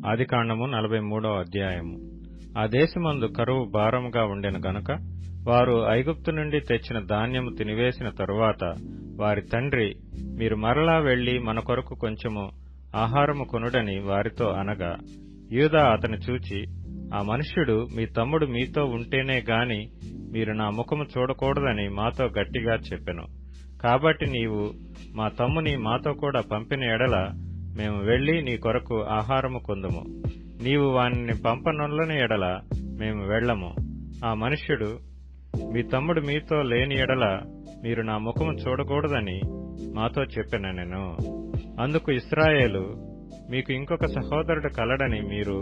ఆదికాండము 43వ అధ్యాయము. ఆ దేశమందు కరువు భారముగా ఉండెను గనుక వారు ఐగుప్తు నుండి తెచ్చిన ధాన్యము తినివేసిన తరువాత వారి తండ్రి, మీరు మరలా వెళ్లి మన కొరకు కొంచెము ఆహారము కొనుడని వారితో అనగా, యూదా అతని చూచి, ఆ మనుష్యుడు మీ తమ్ముడు మీతో ఉంటేనే గాని మీరు నా ముఖము చూడకూడదని మాతో గట్టిగా చెప్పెను. కాబట్టి నీవు మా తమ్ముని మాతో కూడా పంపిన ఎడల మేము వెళ్లి నీ కొరకు ఆహారము కొందుము. నీవు వానిని పంపనొల్లని ఎడల మేము వెళ్లము. ఆ మనుష్యుడు, మీ తమ్ముడు మీతో లేని ఎడల మీరు నా ముఖము చూడకూడదని మాతో చెప్పెననెను. అందుకు ఇశ్రాయేలు, మీకు ఇంకొక సహోదరుడు కలడని మీరు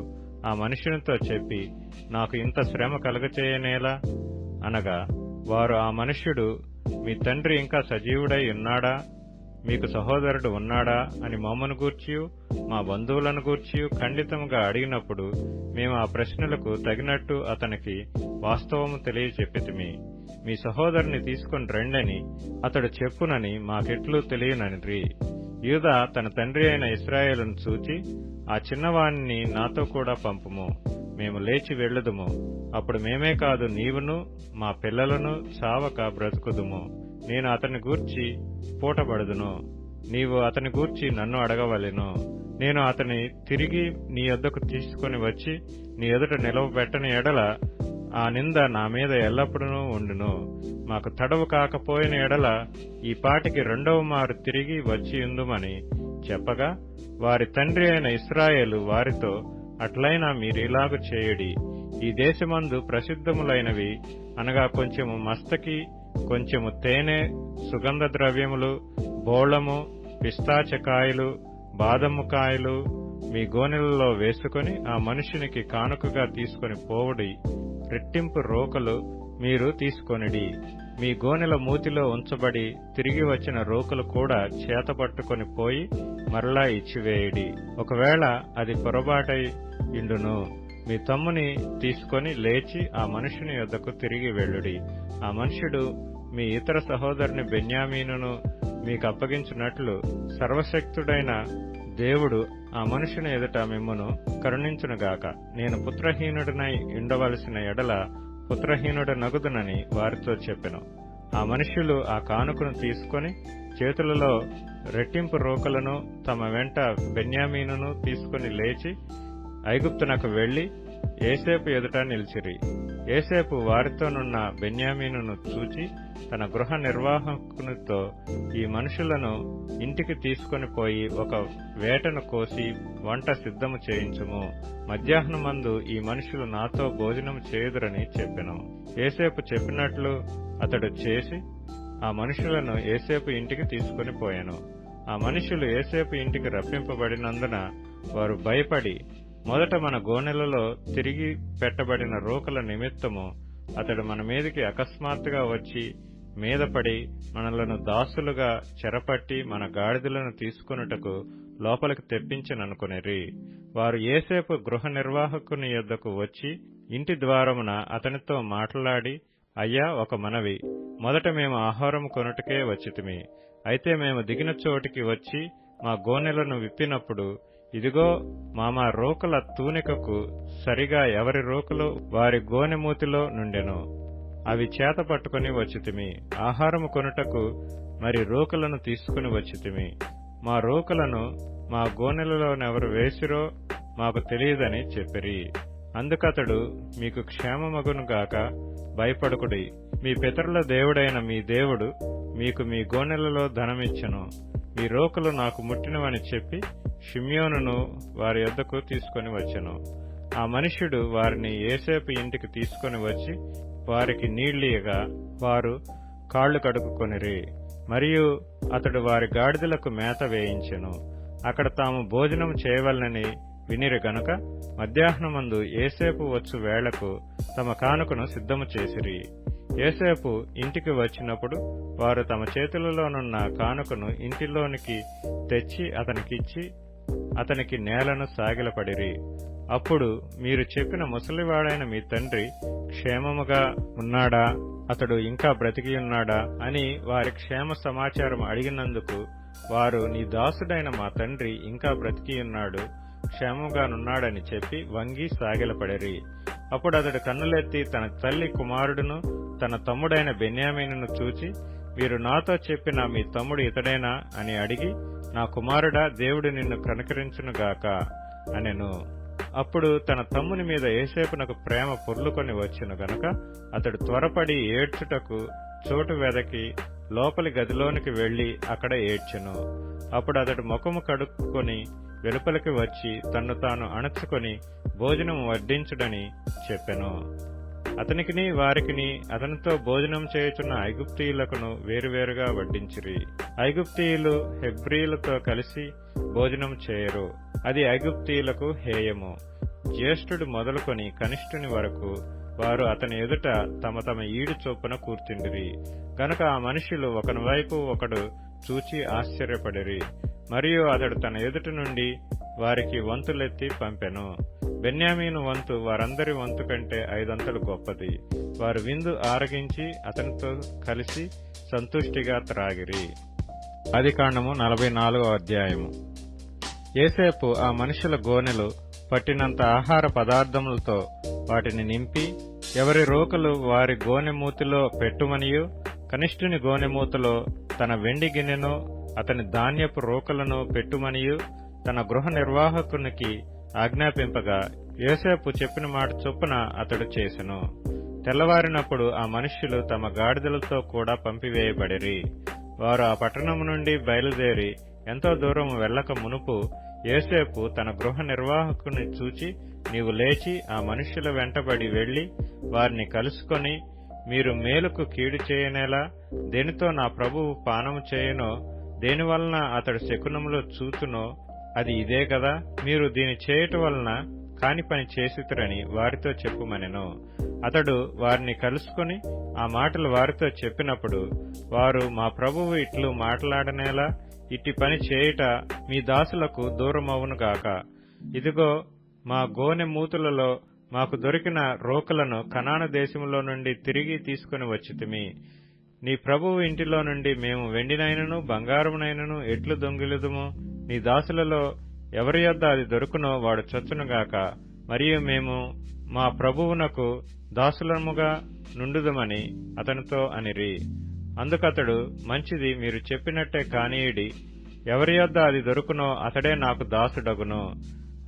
ఆ మనుష్యునితో చెప్పి నాకు ఇంత శ్రమ కలగచేయనేలా అనగా, వారు, ఆ మనుష్యుడు మీ తండ్రి ఇంకా సజీవుడై ఉన్నాడా, మీకు సహోదరుడు ఉన్నాడా అని మమ్మను గూర్చియు మా బంధువులను గూర్చియు ఖండితముగా అడిగినప్పుడు మేము ఆ ప్రశ్నలకు తగినట్టు అతనికి వాస్తవము తెలియచెప్పితిమి. మీ సహోదరుని తీసుకుని రండని అతడు చెప్పునని మాకెట్లు తెలియననిరి. యూదా తన తండ్రి అయిన ఇశ్రాయేలును చూచి, ఆ చిన్నవాణ్ణి నాతో కూడా పంపుము, మేము లేచి వెళ్ళుదుము. అప్పుడు మేమే కాదు, నీవును మా పిల్లలను చావక బ్రతుకుదుము. నేను అతని గూర్చి పూటబడుదును, నీవు అతని గూర్చి నన్ను అడగవలెను. నేను అతని తిరిగి నీ యొద్దకు తీసుకుని వచ్చి నీ ఎదుట నిలవబెట్టని ఎడల ఆ నింద నా మీద ఎల్లప్పుడూ ఉండును. మాకు తడవు కాకపోయిన ఎడల ఈ పాటికి రెండవ మారు తిరిగి వచ్చియుందుమని చెప్పగా, వారి తండ్రి అయిన ఇశ్రాయేలు వారితో, అట్లయినా మీరిలాగు చేయుడి. ఈ దేశమందు ప్రసిద్ధములైనవి అనగా కొంచెము మస్తకి, కొంచెము తేనె, సుగంధ ద్రవ్యములు, బోళము, పిస్తాచకాయలు, బాదము కాయలు మీ గోనెలలో వేసుకుని ఆ మనుషునికి కానుకగా తీసుకుని పోవుడి. రెట్టింపు రోకలు మీరు తీసుకొనిడి. మీ గోనెల మూతిలో ఉంచబడి తిరిగి వచ్చిన రోకలు కూడా చేతపట్టుకొని పోయి మరలా ఇచ్చివేయుడి. ఒకవేళ అది పొరబాటై ఇండును, మీ తమ్ముని తీసుకొని లేచి ఆ మనుషుని యొద్దకు తిరిగి వెళ్ళుడి. ఆ మనుష్యుడు మీ ఇతర సహోదరుని బెన్యామీనును మీకు అప్పగించినట్లు సర్వశక్తుడైన దేవుడు ఆ మనుషుని ఎదుట మిమ్మును కరుణించునుగాక. నేను పుత్రహీనుడినై ఉండవలసిన ఎడల పుత్రహీనుడనగుదునని వారితో చెప్పెను. ఆ మనుష్యులు ఆ కానుకను తీసుకొని చేతులలో రెట్టింపు రోకలను తమ వెంట బెన్యామీనును తీసుకుని లేచి ఐగుప్తునకు వెళ్లి యోసేపు ఎదుట నిలిచిరి. యోసేపు వారితోనున్న బెన్యామీనును చూచి తన గృహ నిర్వాహకునితో, ఈ మనుషులను ఇంటికి తీసుకుని పోయి ఒక వేటను కోసి వంట సిద్ధము చేయించుము. మధ్యాహ్నమందు ఈ మనుషులు నాతో భోజనము చేయుదురని చెప్పెను. యోసేపు చెప్పినట్లు అతడు చేసి ఆ మనుషులను యోసేపు ఇంటికి తీసుకుని పోయెను. ఆ మనుషులు యోసేపు ఇంటికి రప్పింపబడినందున వారు భయపడి, మొదట మన గోనెలలో తిరిగి పెట్టబడిన రోకల నిమిత్తము అతడు మన మీదికి అకస్మాత్తుగా వచ్చి మీదపడి మనలను దాసులుగా చెరపట్టి మన గాడిదలను తీసుకొనుటకు లోపలికి తెప్పించననుకొనిరి. వారు యోసేపు గృహ నిర్వాహకుని యొద్దకు వచ్చి ఇంటి ద్వారమున అతనితో మాట్లాడి, అయ్యా, ఒక మనవి. మొదట మేము ఆహారం కొనుటకే వచ్చితిమి. అయితే మేము దిగిన చోటికి వచ్చి మా గోనెలను విప్పినప్పుడు, ఇదిగో మా రోకల తూనికకు సరిగా ఎవరి రోకలు వారి గోనెమూతిలో నుండెను. అవి చేత పట్టుకుని వచ్చితిమి. ఆహారము కొనుటకు మరి రోకలను తీసుకుని వచ్చితిమి. మా రోకలను మా గోనెలలోనెవరు వేసిరో మాకు తెలియదని చెప్పిరి. అందుకతడు, మీకు క్షేమమగునుగాక, భయపడకుడి. మీ పితరుల దేవుడైన మీ దేవుడు మీకు మీ గోనెలలో ధనమిచ్చెను. మీ రోకలు నాకు ముట్టినవని చెప్పి షిమ్యోనును వారి యొద్దకు తీసుకుని వచ్చెను. ఆ మనుష్యుడు వారిని యోసేపు ఇంటికి తీసుకుని వచ్చి వారికి నీళ్లియగా వారు కాళ్లు కడుక్కునిరి. మరియు అతడు వారి గాడిదలకు మేత వేయించెను. అక్కడ తాము భోజనం చేయవలనని వినిరి గనుక మధ్యాహ్నమందు యోసేపు వచ్చు వేళకు తమ కానుకను సిద్ధము చేసిరి. యోసేపు ఇంటికి వచ్చినప్పుడు వారు తమ చేతులలోనున్న కానుకను ఇంటిలోనికి తెచ్చి అతనికిచ్చి అతనికి నేలను సాగిలపడిరి. అప్పుడు, మీరు చెప్పిన ముసలివాడైన మీ తండ్రి క్షేమముగా ఉన్నాడా, అతడు ఇంకా బ్రతికియున్నాడా అని వారి క్షేమ సమాచారం అడిగినందుకు వారు, నీ దాసుడైన మా తండ్రి ఇంకా బ్రతికియున్నాడు, క్షేమంగానున్నాడని చెప్పి వంగి సాగిలపడిరి. అప్పుడు అతడు కన్నులెత్తి తన తల్లి కుమారుడును తన తమ్ముడైన బెన్యామీనును చూచి, మీరు నాతో చెప్పిన మీ తమ్ముడు ఇతడేనా అని అడిగి, నా కుమారుడా, దేవుడు నిన్ను కనికరించునుగాక అనెను. అప్పుడు తన తమ్ముని మీద యోసేపునకు ప్రేమ పొర్లుకొని వచ్చెను గనుక అతడు త్వరపడి ఏడ్చుటకు చోటు వెదకి లోపలి గదిలోనికి వెళ్లి అక్కడ ఏడ్చెను. అప్పుడు అతడు ముఖము కడుక్కొని వెలుపలికి వచ్చి తన్ను తాను అణచుకొని భోజనం వడ్డించుడని చెప్పెను. అతనికిని వారికిని అతనితో భోజనం చేయుచున్న ఐగుప్తీయులకును వేరువేరుగా వడ్డించిరి. ఐగుప్తీయులు హెబ్రీయులతో కలిసి భోజనం చేయరు, అది ఐగుప్తీయులకు హేయము. జ్యేష్ఠుడు మొదలుకొని కనిష్ఠుని వరకు వారు అతని ఎదుట తమ తమ ఈడు చొప్పున కూర్చుండిరి. గనుక ఆ మనుష్యులు ఒకని వైపు ఒకడు చూచి ఆశ్చర్యపడిరి. మరియు అతడు తన ఎదుట నుండి వారికి వంతులెత్తి పంపెను. బెన్యామీను వంతు వారందరి వంతు కంటే 5 అంతలు గొప్పది. వారు విందు ఆరగించి అతనితో కలిసి సంతుష్టిగా త్రాగిరి. ఆదికాండము 44వ అధ్యాయము. యోసేపు ఆ మనుషుల గోనెలు పట్టినంత ఆహార పదార్థములతో వాటిని నింపి, ఎవరి రోకలు వారి గోనె మూతిలో పెట్టుమనియు, కనిష్ఠుని గోనె మూతలో తన వెండి గిన్నెను అతని ధాన్యపు రోకలను పెట్టుమనియు తన గృహ నిర్వాహకునికి ఆజ్ఞాపింపగా, యోసేపు చెప్పిన మాట చొప్పున అతడు చేసెను. తెల్లవారినప్పుడు ఆ మనుష్యులు తమ గాడిదలతో కూడా పంపివేయబడిరి. వారు ఆ పట్టణము నుండి బయలుదేరి ఎంతో దూరం వెళ్లక మునుపు యోసేపు తన గృహ నిర్వాహకుని చూచి, నీవు లేచి ఆ మనుష్యుల వెంటబడి వెళ్లి వారిని కలుసుకొని, మీరు మేలుకు కీడు చేయనేలా దేనితో నా ప్రభువు పానము చేయనో, దేనివలన అతడు శకునములో చూచునో అది ఇదే కదా, మీరు దీని చేయటం వలన కాని పని చేసితురని వారితో చెప్పుమనెను. అతడు వారిని కలుసుకుని ఆ మాటలు వారితో చెప్పినప్పుడు వారు, మా ప్రభువు ఇట్లు మాట్లాడనేలా ఇట్టి పని చేయుట మీ దాసులకు దూరమవునుగాక. ఇదిగో, మా గోనె మూతులలో మాకు దొరికిన రోకలను కనాను దేశములో నుండి తిరిగి తీసుకుని వచ్చితిమి. నీ ప్రభువు ఇంటిలో నుండి మేము వెండినైనను బంగారమునైనను ఎట్లు దొంగిలుదుము? నీ దాసులలో ఎవరి యొద్ద అది దొరుకునో వాడు చచ్చునుగాక. మరియు మేము మా ప్రభువునకు దాసులముగా నుండుదమని అతనితో అనిరి. అందుకతడు, మంచిది, మీరు చెప్పినట్టే కానీయుడి. ఎవరి యొద్ద అది దొరుకునో అతడే నాకు దాసుడగును.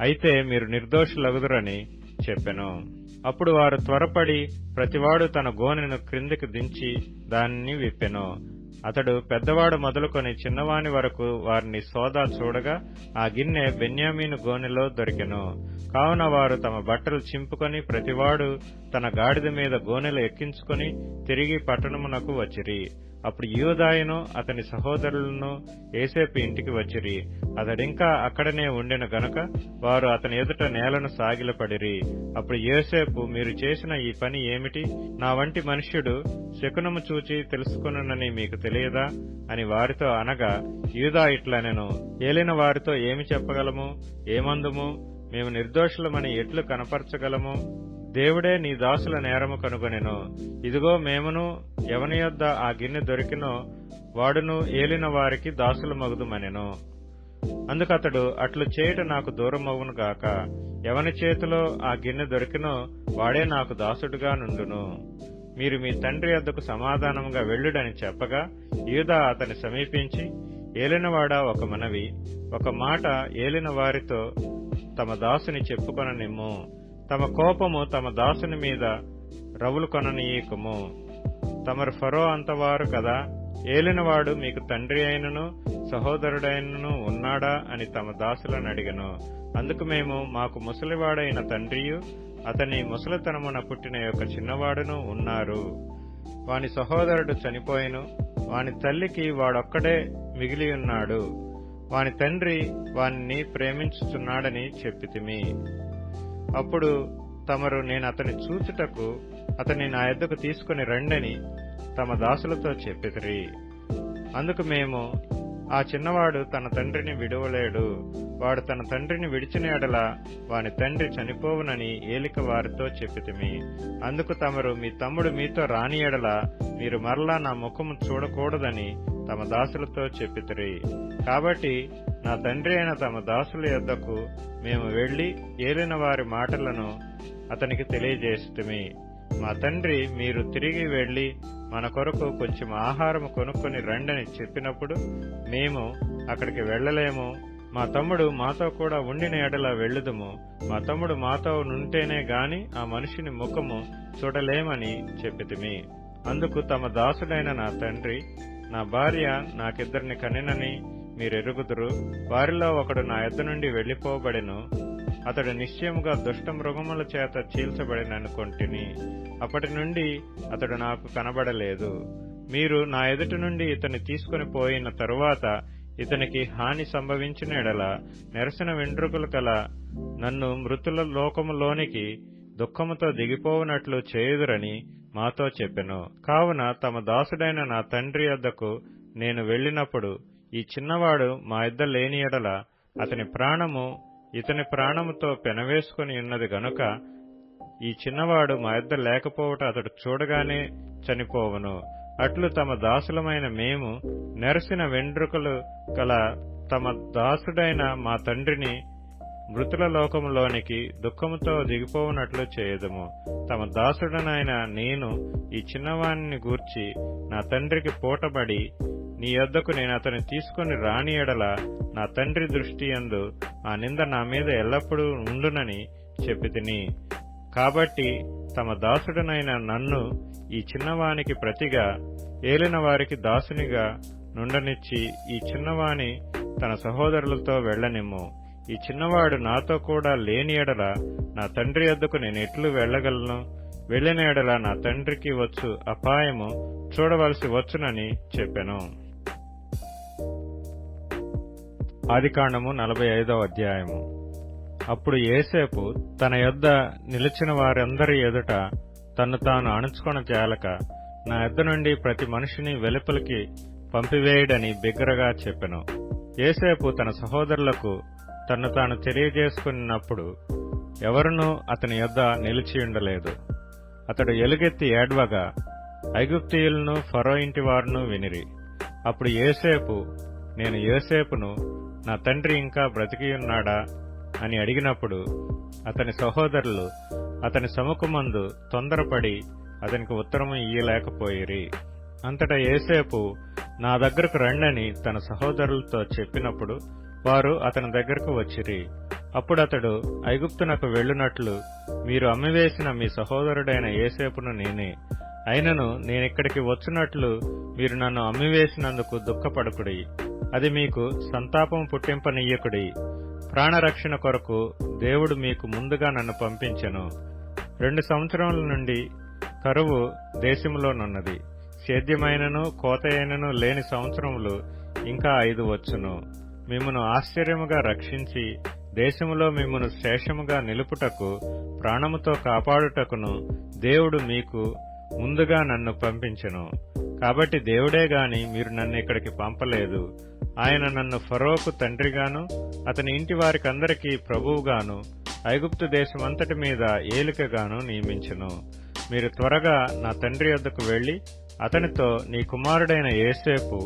అయితే మీరు నిర్దోషులగుదురని చెప్పెను. అప్పుడు వారు త్వరపడి ప్రతివాడు తన గోనెను క్రిందికి దించి దానిని విప్పెను. అతడు పెద్దవాడు మొదలుకొని చిన్నవాని వరకు వారిని సోదా చూడగా ఆ గిన్నె బెన్యామీను గోనెలో దొరికెను. కావున వారు తమ బట్టలు చింపుకొని ప్రతివాడు తన గాడిద మీద గోనెలు ఎక్కించుకొని తిరిగి పట్టణమునకు వచ్చిరి. అప్పుడు యూదాయును అతని సహోదరులను యోసేపు ఇంటికి వచ్చిరి. అతడింకా అక్కడనే ఉండెను గనుక వారు అతని ఎదుట నేలను సాగిలపడిరి. అప్పుడు యోసేపు, మీరు చేసిన ఈ పని ఏమిటి? నా వంటి మనుష్యుడు శకునము చూచి తెలుసుకొనునని మీకు తెలియదా అని వారితో అనగా, యూదా ఇట్లనెను, ఏలిన వారితో ఏమి చెప్పగలము? ఏమందుము? మేము నిర్దోషులమని ఎట్లు కనపరచగలము? దేవుడే నీ దాసుల నేరము కనుగొనెను. ఇదిగో, మేమును ఎవని యొద్ద ఆ గిన్నె దొరికినో వాడును ఏలిన వారికి దాసులమగుదుమనెను. అందుకతడు, అట్లు చేయుట నాకు దూరమవును గాక. ఎవని చేతిలో ఆ గిన్నె దొరికినో వాడే నాకు దాసుడుగా నుండును. మీరు మీ తండ్రి యొద్దకు సమాధానముగా వెళ్ళుడని చెప్పగా, యూదా అతని సమీపించి, ఏలినవాడా, ఒక మనవి, ఒక మాట ఏలిన వారితో తమ దాసుని చెప్పుకొననిమ్ము. తమ కోపము తమ దాసుని మీద రవులు కొననీయకము. తమరు ఫరో అంతవారు కదా, ఏలినవాడు మీకు తండ్రి అయినను సహోదరుడైనను ఉన్నాడా అని తమ దాసులను అడిగను. అందుకు మేము, మాకు ముసలివాడైన తండ్రియు అతని ముసలితనమున పుట్టిన యొక్క చిన్నవాడును ఉన్నారు. వాని సహోదరుడు చనిపోయిను, వాని తల్లికి వాడొక్కడే మిగిలియున్నాడు. వాని తండ్రి వానిని ప్రేమించుచున్నాడని చెప్పితిమి. అప్పుడు తమరు, నేను అతని చూచుటకు అతన్ని నా యొద్దకు తీసుకుని రండని తమ దాసులతో చెప్పితిరి. అందుకు మేము, ఆ చిన్నవాడు తన తండ్రిని విడువలేడు. వాడు తన తండ్రిని విడిచిన ఎడల వాని తండ్రి చనిపోవునని ఏలిక వారితో చెప్పితిమి. అందుకు తమరు, మీ తమ్ముడు మీతో రాని ఎడల మీరు మరలా నా ముఖము చూడకూడదని తమ దాసులతో చెప్పితిరి. కాబట్టి నా తండ్రి అయిన తమ దాసుల యొద్దకు మేము వెళ్లి ఏలిన వారి మాటలను అతనికి తెలియజేస్తుమి. మా తండ్రి, మీరు తిరిగి వెళ్లి మన కొరకు కొంచెం ఆహారం కొనుక్కొని రండని చెప్పినప్పుడు మేము అక్కడికి వెళ్లలేము. మా తమ్ముడు మాతో కూడా ఉండిన ఎడల వెళ్ళుదుము. మా తమ్ముడు మాతో నుంటేనే గాని ఆ మనిషిని ముఖము చూడలేమని చెప్పితిమి. అందుకు తమ దాసుడైన నా తండ్రి, నా భార్య నాకిద్దరిని కనినని మీరెరుగుదురు. వారిలో ఒకడు నా యొద్ద నుండి వెళ్లిపోబడెను. అతడు నిశ్చయముగా దుష్ట మృగముల చేత చీల్చబడిననుకొంటిని. అప్పటి నుండి అతడు నాకు కనబడలేదు. మీరు నా ఎదుటి నుండి ఇతన్ని తీసుకుని పోయిన తరువాత ఇతనికి హాని సంభవించిన ఎడల నెరసిన వెంట్రుకలు కల నన్ను మృతుల లోకములోనికి దుఃఖముతో దిగిపోవునట్లు చేయుదురని మాతో చెప్పెను. కావున తమ దాసుడైన నా తండ్రి యొద్దకు నేను వెళ్లినప్పుడు ఈ చిన్నవాడు మా యొద్ద లేని ఎడల అతని ప్రాణము ఇతని ప్రాణముతో పెనవేసుకుని ఉన్నది గనుక ఈ చిన్నవాడు మా యొద్ద లేకపోవట అతడు చూడగానే చనిపోవును. అట్లు తమ దాసులమైన మేము నెరసిన వెండ్రుకలు కల తమ దాసుడైన మా తండ్రిని మృతుల లోకములోనికి దుఃఖముతో దిగిపోవునట్లు చేయదుము. తమ దాసుడనైన నేను ఈ చిన్నవాణ్ణి గూర్చి నా తండ్రికి పూటబడి నీ యొద్దకు నేను అతని తీసుకుని రాని ఎడల నా తండ్రి దృష్టి యందు ఆ నింద నా మీద ఎల్లప్పుడూ ఉండునని చెప్పితిని. కాబట్టి తమ దాసుడనైన నన్ను ఈ చిన్నవానికి ప్రతిగా ఏలిన వారికి దాసునిగా నుండనిచ్చి ఈ చిన్నవాని తన సహోదరులతో వెళ్లనిమ్ము. ఈ చిన్నవాడు నాతో కూడా లేని ఎడల నా తండ్రి యొద్దకు నేనెట్లు వెళ్లగలను? వెళ్లిన ఎడల నా తండ్రికి వచ్చు అపాయము చూడవలసి వచ్చునని చెప్పెను. ఆదికాండము 45వ అధ్యాయము. అప్పుడు యోసేపు తన యొద్ద నిలిచిన వారందరి ఎదుట తన్ను తాను అణుచుకొన జాలక నా యొద్ద నుండి ప్రతి మనిషిని వెలుపలికి పంపివేయుడని బిగ్గరగా చెప్పెను. యోసేపు తన సహోదరులకు తన్ను తాను తెలియజేసుకున్నప్పుడు ఎవరునూ అతని యొద్ద నిలిచియుండలేదు. అతడు ఎలుగెత్తి ఏడ్వగా ఐగుప్తీయులను ఫరో ఇంటి వారును వినిరి. అప్పుడు యోసేపు, నేను యోసేపును, నా తండ్రి ఇంకా బ్రతికియున్నాడా అని అడిగినప్పుడు అతని సహోదరులు అతని సముఖమందు తొందరపడి అతనికి ఉత్తరము ఇయ్యలేకపోయిరి. అంతటా యోసేపు, నా దగ్గరకు రండని తన సహోదరులతో చెప్పినప్పుడు వారు అతని దగ్గరకు వచ్చిరి. అప్పుడతడు, ఐగుప్తునకు వెళ్ళునట్లు మీరు అమ్మివేసిన మీ సహోదరుడైన యోసేపును నేనే. అయినను నేనిక్కడికి వచ్చునట్లు మీరు నన్ను అమ్మివేసినందుకు దుఃఖపడకుడి. అది మీకు సంతాపం పుట్టింపనీయకుడి. ప్రాణరక్షణ కొరకు దేవుడు మీకు ముందుగా నన్ను పంపించెను. 2 సంవత్సరముల నుండి కరువు దేశములోనున్నది. సేద్యమైనను కోతయైనను లేని సంవత్సరములు ఇంకా 5 వచ్చును. మిమ్మును ఆశ్చర్యముగా రక్షించి దేశములో మిమ్మును శేషముగా నిలుపుటకు ప్రాణముతో కాపాడుటకును దేవుడు మీకు ముందుగా నన్ను పంపించెను. కాబట్టి దేవుడే గాని మీరు నన్ను ఇక్కడికి పంపలేదు. ఆయన నన్ను ఫరోకు తండ్రిగాను అతని ఇంటి వారికందరికీ ప్రభువుగాను ఐగుప్తు దేశమంతటి మీద ఏలికగాను నియమించెను. మీరు త్వరగా నా తండ్రి యొద్దకు వెళ్లి అతనితో, నీ కుమారుడైన యోసేపు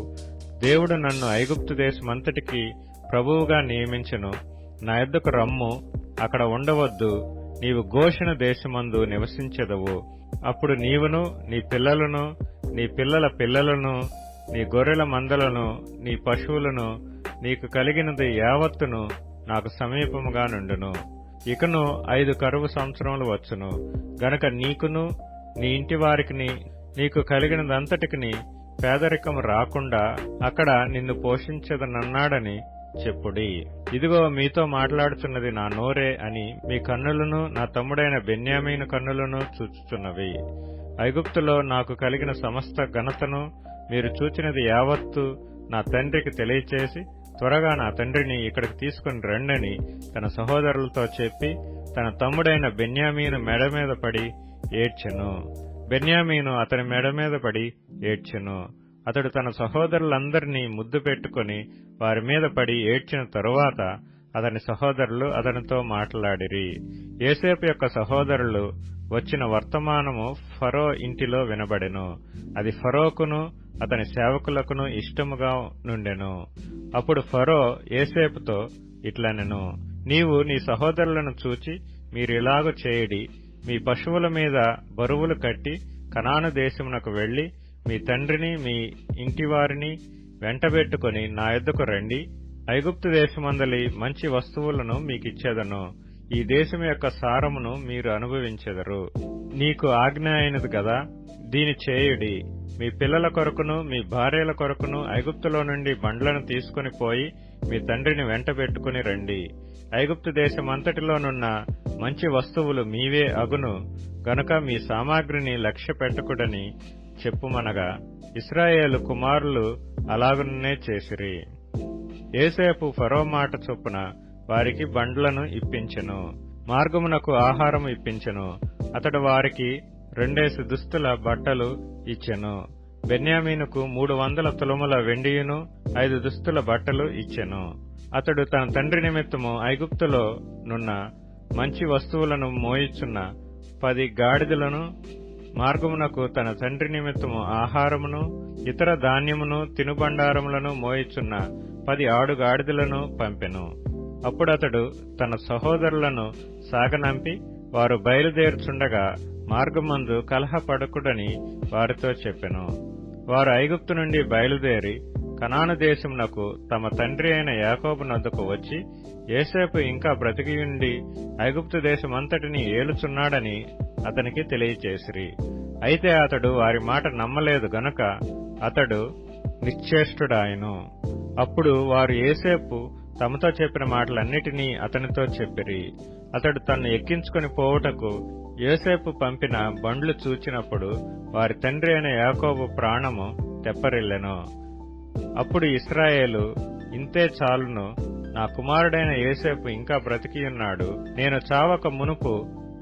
దేవుడు నన్ను ఐగుప్తు దేశమంతటికి ప్రభువుగా నియమించెను. నా యొద్దకు రమ్ము, అక్కడ ఉండవద్దు. నీవు గోషెను దేశమందు నివసించెదవు. అప్పుడు నీవును నీ పిల్లలను నీ పిల్లల పిల్లలను నీ గొర్రెల మందలను నీ పశువులను నీకు కలిగినది యావత్తును నాకు సమీపముగా నుండును. ఇకను 5 కరువు సంవత్సరములు వచ్చును గనక నీకును నీ ఇంటి వారికిని నీకు కలిగినదంతటికిని పేదరికము రాకుండా అక్కడ నిన్ను పోషించదనన్నాడని చెప్పుడి. ఇదిగో మీతో మాట్లాడుచున్నది నా నోరే అని మీ కన్నులను నా తమ్ముడైన బెన్యామీను కన్నులను చూచుచున్నవి. ఐగుప్తులో నాకు కలిగిన సమస్త ఘనతను మీరు చూచినది యావత్తు నా తండ్రికి తెలియచేసి త్వరగా నా తండ్రిని ఇక్కడికి తీసుకుని రండని తన సహోదరులతో చెప్పి తన తమ్ముడైన బెన్యామీను మెడ మీద పడి ఏడ్చెను. బెన్యామీను అతని మెడ మీద పడి ఏడ్చెను. అతడు తన సహోదరులందరినీ ముద్దు పెట్టుకుని వారి మీద పడి ఏడ్చిన తరువాత అతని సహోదరులు అతనితో మాట్లాడిరి. యోసేపు యొక్క సహోదరులు వచ్చిన వర్తమానము ఫరో ఇంటిలో వినబడెను. అది ఫరోకును అతని సేవకులకును ఇష్టముగా నుండెను. అప్పుడు ఫరో యోసేపుతో ఇట్లనెను, నీవు నీ సహోదరులను చూచి మీరిలాగు చేయడి, మీ పశువుల మీద బరువులు కట్టి కనాను దేశమునకు వెళ్లి మీ తండ్రిని మీ ఇంటివారిని వెంటబెట్టుకుని నా యొద్దకు రండి. ఐగుప్తు దేశమందలి మంచి వస్తువులను మీకిచ్చేదను. ఈ దేశం యొక్క సారమును మీరు అనుభవించెదరు. నీకు ఆజ్ఞ అయినది గదా, దీని చేయుడి. మీ పిల్లల కొరకును మీ భార్యల కొరకును ఐగుప్తులో నుండి బండ్లను తీసుకుని పోయి మీ తండ్రిని వెంటబెట్టుకుని రండి. ఐగుప్తు దేశమంతటిలోనున్న మంచి వస్తువులు మీవే అగును గనుక మీ సామాగ్రిని లక్ష్య పెట్టకుడని చెప్పుమనగా ఇశ్రాయేలు కుమారులు అలాగునే చేసిరి. యోసేపు ఫరో మాట చొప్పున వారికి బండ్లను ఇప్పించెను, మార్గమునకు ఆహారము ఇప్పించెను. అతడు వారికి 2 దుస్తుల బట్టలు ఇచ్చెను. బెన్యామీనుకు 300 తులముల వెండియును 5 దుస్తుల బట్టలు ఇచ్చెను. అతడు తన తండ్రి నిమిత్తము ఐగుప్తులో నున్న మంచి వస్తువులను మోయిచున్న 10 గాడిదలను, మార్గమునకు తన తండ్రి నిమిత్తము ఆహారమును ఇతర ధాన్యమును తినుబండారములను మోయిచున్న 10 ఆడుగాడిదలను పంపెను. అప్పుడతడు తన సహోదరులను సాగనంపి వారు బయలుదేరుచుండగా మార్గమందు కలహపడకుడని వారితో చెప్పెను. వారు ఐగుప్తు నుండి బయలుదేరి కనాను దేశమునకు తమ తండ్రి అయిన యాకోబు నొద్దకు వచ్చి యోసేపు ఇంకా బ్రతికియుండి ఐగుప్తు దేశమంతటిని ఏలుచున్నాడని అతనికి తెలియచేసిరి. అయితే అతడు వారి మాట నమ్మలేదు గనుక అతడు నిశ్చేష్టుడాయెను. అప్పుడు వారు యోసేపు తమతో చెప్పిన మాటలన్నిటినీ అతనితో చెప్పిరి. అతడు తన్ను ఎక్కించుకుని పోవుటకు యోసేపు పంపిన బండ్లు చూచినప్పుడు వారి తండ్రి అయిన యాకోబు ప్రాణము తెప్పరిల్లెను. అప్పుడు ఇశ్రాయేలు, ఇంతే చాలును, నా కుమారుడైన యోసేపు ఇంకా బ్రతికియున్నాడు, నేను చావక మునుపు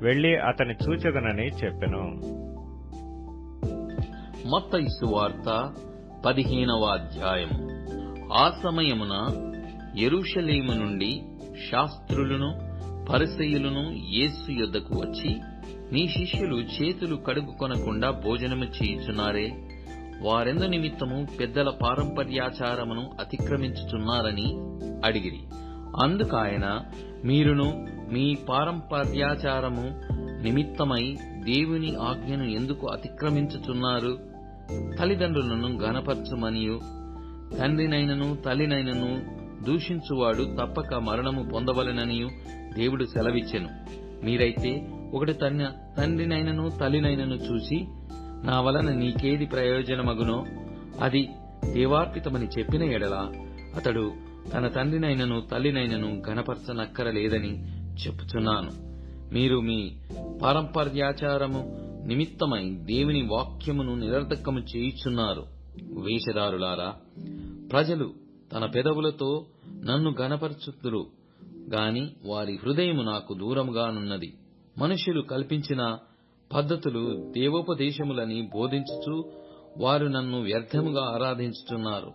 వెళ్లి అతని చూచెదనని చెప్పెను. మత్తయి సువార్త 15వ అధ్యాయము. ఆ సమయమున యెరూషలేము నుండి శాస్త్రులను పరిసయ్యులను యేసు యొద్దకు వచ్చి, నీ శిష్యులు చేతులు కడుగుకొనకుండా భోజనము చేయుచున్నారే, వారెందు నిమిత్తము పెద్దల పారంపర్యాచారమును అతిక్రమించుచున్నారని అడిగిరి. అందుకాయన, మీరును మీ పారంపర్యాచారము నిమిత్తమై దేవుని ఆజ్ఞను ఎందుకు అతిక్రమించుచున్నారు? తల్లిదండ్రులను ఘనపరచుమనియు తండ్రినైనను తల్లినైనను దూషించువాడు తప్పక మరణము పొందవలెననియు దేవుడు సెలవిచ్చెను. మీరైతే ఒకటి తండ్రినైనను తల్లినైనను చూసి, నా వలన నీకేది ప్రయోజనమగునో అది దేవార్పితమని చెప్పిన ఎడల అతడు తన తండ్రినైనను తల్లినైనను ఘనపరచనక్కరలేదని చెప్పుచున్నాను. మీరు మీ పారంపర్యాచారము నిమిత్తమై దేవుని వాక్యమును నిరర్ధకము చేయుచున్నారు. వేషధారులారా, ప్రజలు తన పెదవులతో నన్ను ఘనపరచుతురు గాని వారి హృదయము నాకు దూరముగానున్నది. మనుష్యులు కల్పించిన పద్ధతులు దేవోపదేశములని బోధించుచు వారు నన్ను వ్యర్థముగా ఆరాధించుచున్నారు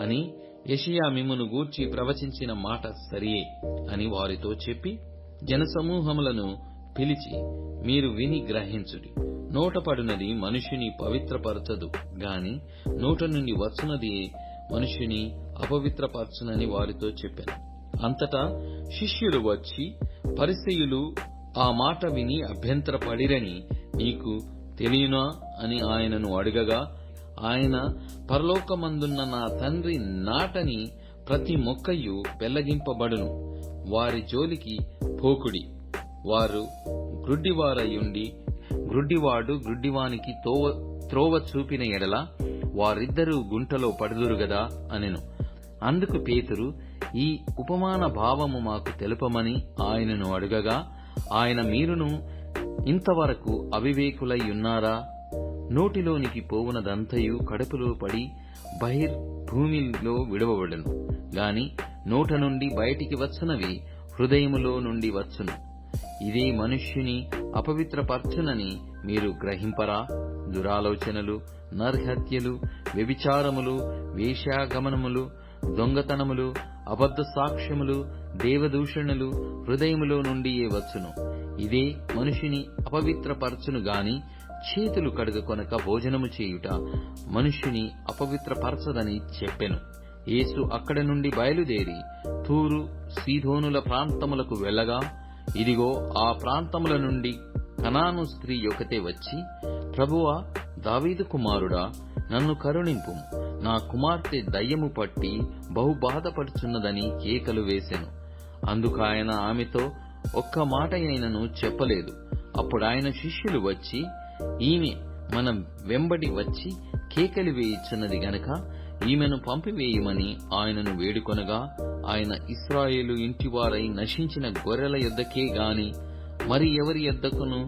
అని యెషయా మిమ్మును గూర్చి ప్రవచించిన మాట సరియే అని వారితో చెప్పి, జనసమూహములను పిలిచి, మీరు విని గ్రహించుడి. నోటపడినది మనుష్యుని పవిత్రపరచదు గాని నోట నుండి వచ్చునది మనుష్యుని అపవిత్రపరచునని వారితో చెప్పాను. అంతటా శిష్యులు వచ్చి పరిసయ్యులు ఆ మాట విని అభ్యంతరపడిరని నీకు తెలియనా అని ఆయనను అడగగా, ఆయన, పరలోకమందున్న నా తండ్రి నాటని ప్రతి మొక్కయు పెళ్లగింపబడును, వారి జోలికి పోకుడి. వారు గ్రుడ్డివారయుండి గ్రుడ్డివాడు గ్రుడ్డివానికి త్రోవ చూపిన ఎడల వారిద్దరూ గుంటలో పడుదురుగదా అనెను. అందుకు పేతురు, ఈ ఉపమాన భావము మాకు తెలుపమని ఆయనను అడగగా, ఆయన, మీరును ఇంతవరకు అవివేకులయ్యున్నారా? నోటిలోనికి పోవునదంతయు కడుపులో పడి బహిర్భూమిలో విడవబడును గాని నోట నుండి బయటికి వచ్చునవి హృదయములో నుండి వచ్చును. ఇదే మనుష్యుని అపవిత్రపరచునని మీరు గ్రహింపరా? దురాలోచనలు, నరహత్యలు, వ్యభిచారములు, వేశ్యాగమనములు, దొంగతనములు, అబద్ధ సాక్ష్యములు, దేవదూషణలు హృదయములో నుండియే వచ్చును. ఇదే మనుషుని అపవిత్రపరచును గాని చేతులు కడుగకొనక భోజనము చేయుట మనుష్యుని అపవిత్రపరచదని చెప్పెను. యేసు అక్కడి నుండి బయలుదేరి తూరు సీదోనుల ప్రాంతములకు వెళ్ళగా, ఇదిగో ఆ ప్రాంతముల నుండి కనాను స్త్రీ ఒకతే వచ్చి, ప్రభువా, దావీదు కుమారుడా, నన్ను కరుణింపు, నా కుమార్తె దయ్యము పట్టి బహు బాధపడుచున్నదని కేకలు వేసెను. అందుకాయన ఆమెతో ఒక్క మాట అయినను చెప్పలేదు. అప్పుడాయన శిష్యులు వచ్చి, ఈమె మన వెంబడి వచ్చి కేకలు వేయుచున్నది గనక ఈమెను పంపివేయమని ఆయనను వేడుకొనగా, ఆయన ఇశ్రాయేలు ఇంటివారై నశించిన గొర్రెల యొద్దకే గాని మరి ఎవరి యొద్దకును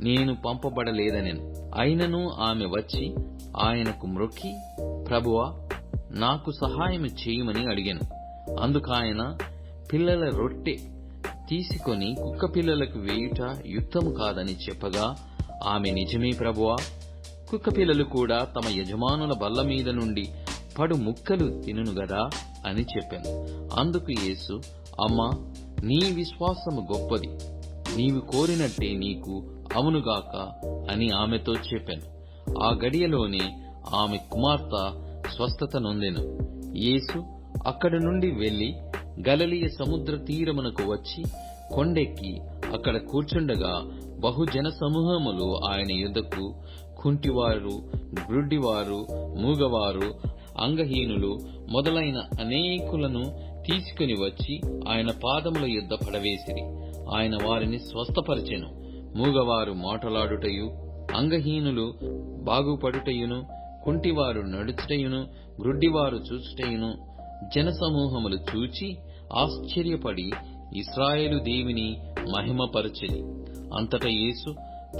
నేను పంపబడలేదనెను. అయినను ఆమె వచ్చి ఆయనకు మ్రొక్కి, ప్రభువా, నాకు సహాయము చేయమని అడిగెను. అందుకాయన పిల్లల రొట్టె తీసుకొని కుక్క పిల్లలకు వేయుట యుక్తము కాదని చెప్పగా, ఆమె నిజమే ప్రభువా, కుక్క పిల్లలు కూడా తమ యజమానుల బల్ల మీద నుండి పడు ముక్కలు తినును గదా అని చెప్పాను. అందుకు యేసు, అమ్మా, నీ విశ్వాసము గొప్పది, నీవు కోరినట్టే నీకు అవునుగాక అని ఆమెతో చెప్పాను. ఆ గడియలోనే ఆమె కుమార్తె స్వస్థత నొందెను. యేసు అక్కడి నుండి వెళ్లి గలిలయ సముద్ర తీరమునకు వచ్చి కొండెక్కి అక్కడ కూర్చుండగా బహుజన సమూహములు ఆయన యుద్ధకు కుంటివారు, గ్రుడ్డివారు, మూగవారు, అంగహీనులు మొదలైన అనేకులను తీసుకుని వచ్చి ఆయన పాదముల యుద్ధ పడవేసిరి. ఆయన వారిని స్వస్థపరిచెను. మూగవారు మాటలాడుటయు, అంగహీనులు బాగుపడుటయును, కుంటివారు నడుచుటయును, గ్రుడ్డివారు చూచుటయును జనసమూహములు చూచి ఆశ్చర్యపడి ఇశ్రాయేలు దేవుని మహిమపరచెది. అంతటా యేసు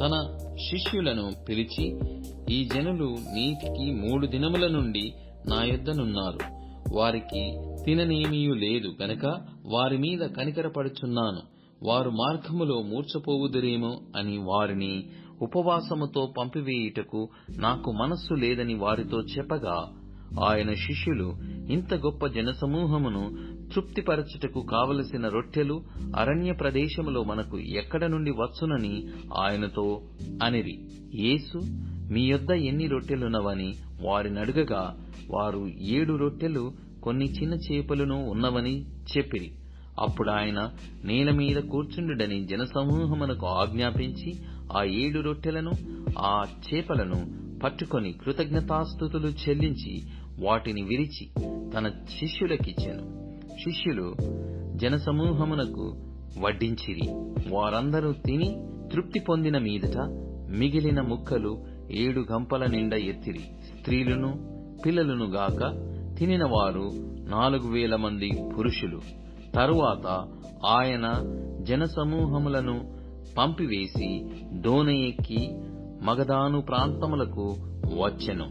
తన శిష్యులను పిలిచి, ఈ జనులు నీటికి 3 దినముల నుండి నా యొద్దనున్నారు. వారికి తిననేమీయూ లేదు గనక వారి మీద కనికరపడుచున్నాను. వారు మార్గములో మూర్ఛపోవుదురేమో అని వారిని ఉపవాసముతో పంపివేయుటకు నాకు మనస్సు లేదని వారితో చెప్పగా, ఆయన శిష్యులు ఇంత గొప్ప జనసమూహమును తృప్తిపరచుటకు కావలసిన రొట్టెలు అరణ్య ప్రదేశములో మనకు ఎక్కడ నుండి వచ్చునని ఆయనతో అనిరి. యేసు, మీ యొద్ద ఎన్ని రొట్టెలున్నవని వారినడుగగా, వారు 7 రొట్టెలు కొన్ని చిన్న చేపలును ఉన్నవని చెప్పిరి. అప్పుడాయన నేల మీద కూర్చుండుడని జనసమూహమునకు ఆజ్ఞాపించి ఆ 7 రొట్టెలను ఆ చేపలను పట్టుకొని కృతజ్ఞతాస్తుతులు చెల్లించి వాటిని విరిచి తన శిష్యులకిచ్చెను. శిష్యులు జనసమూహమునకు వడ్డించిరి. వారందరూ తిని తృప్తి పొందిన మీదట మిగిలిన ముక్కలు 7 గంపల నిండా ఎత్తిరి. స్త్రీలను పిల్లలను గాక తినిన వారు 4,000 మంది పురుషులు. తరువాత ఆయన జనసమూహములను పంపివేసి దోణి ఎక్కి మగదాను ప్రాంతములకు వచ్చెను.